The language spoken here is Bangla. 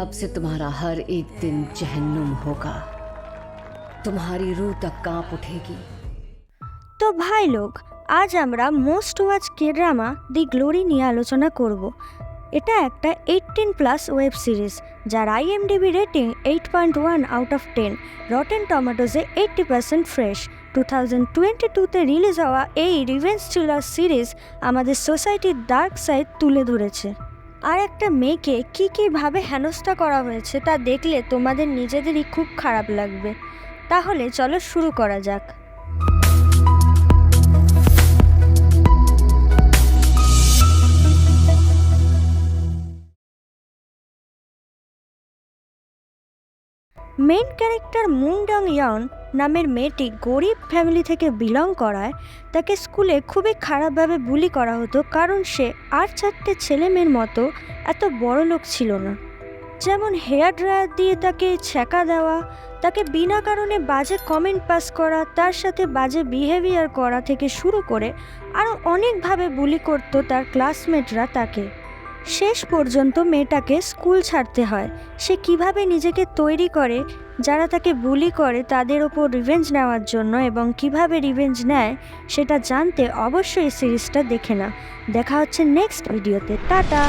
अब से तुम्हारा हर एक दिन जहन्नुम होगा, तुम्हारी रूह तक कांप उठेगी। তো ভাই লোক, আজ আমরা most watched K drama the Glory নিয়ে আলোচনা করব। এটা একটা 18+ ওয়েব সিরিজ, যার IMDb rating 8.1 out of 10, rotten টমেটোজে 80% ফ্রেশ। 2022-তে রিলিজ হওয়া এই রিভেঞ্জ থ্রিলার সিরিজ আমাদের সোসাইটির ডার্ক সাইড তুলে ধরেছে। আর একটা মেয়েকে কীভাবে হেনস্থা করা হয়েছে তা দেখলে তোমাদের নিজেদেরই খুব খারাপ লাগবে। তাহলে চলো শুরু করা যাক। মেইন ক্যারেক্টার মুন ডং ইয়ন নামের মেয়েটি গরিব ফ্যামিলি থেকে বিলং করায় তাকে স্কুলে খুবই খারাপভাবে বুলি করা হতো, কারণ সে আর 4টে ছেলে মেয়ের মতো এত বড় লোক ছিল না। যেমন হেয়ার ড্রায়ার দিয়ে তাকে ছ্যাঁকা দেওয়া, তাকে বিনা কারণে বাজে কমেন্ট পাস করা, তার সাথে বাজে বিহেভিয়ার করা থেকে শুরু করে আরও অনেকভাবে বুলি করতো তার ক্লাসমেটরা তাকে। শেষ পর্যন্ত মেয়েটাকে স্কুল ছাড়তে হয়। সে কিভাবে নিজেকে তৈরি করে যারা তাকে বুলি করে তাদের ওপর রিভেঞ্জ নেওয়ার জন্য, এবং কিভাবে রিভেঞ্জ নেয় সেটা জানতে অবশ্যই এই সিরিজটা দেখে না। দেখা হচ্ছে নেক্সট ভিডিওতে। টাটা।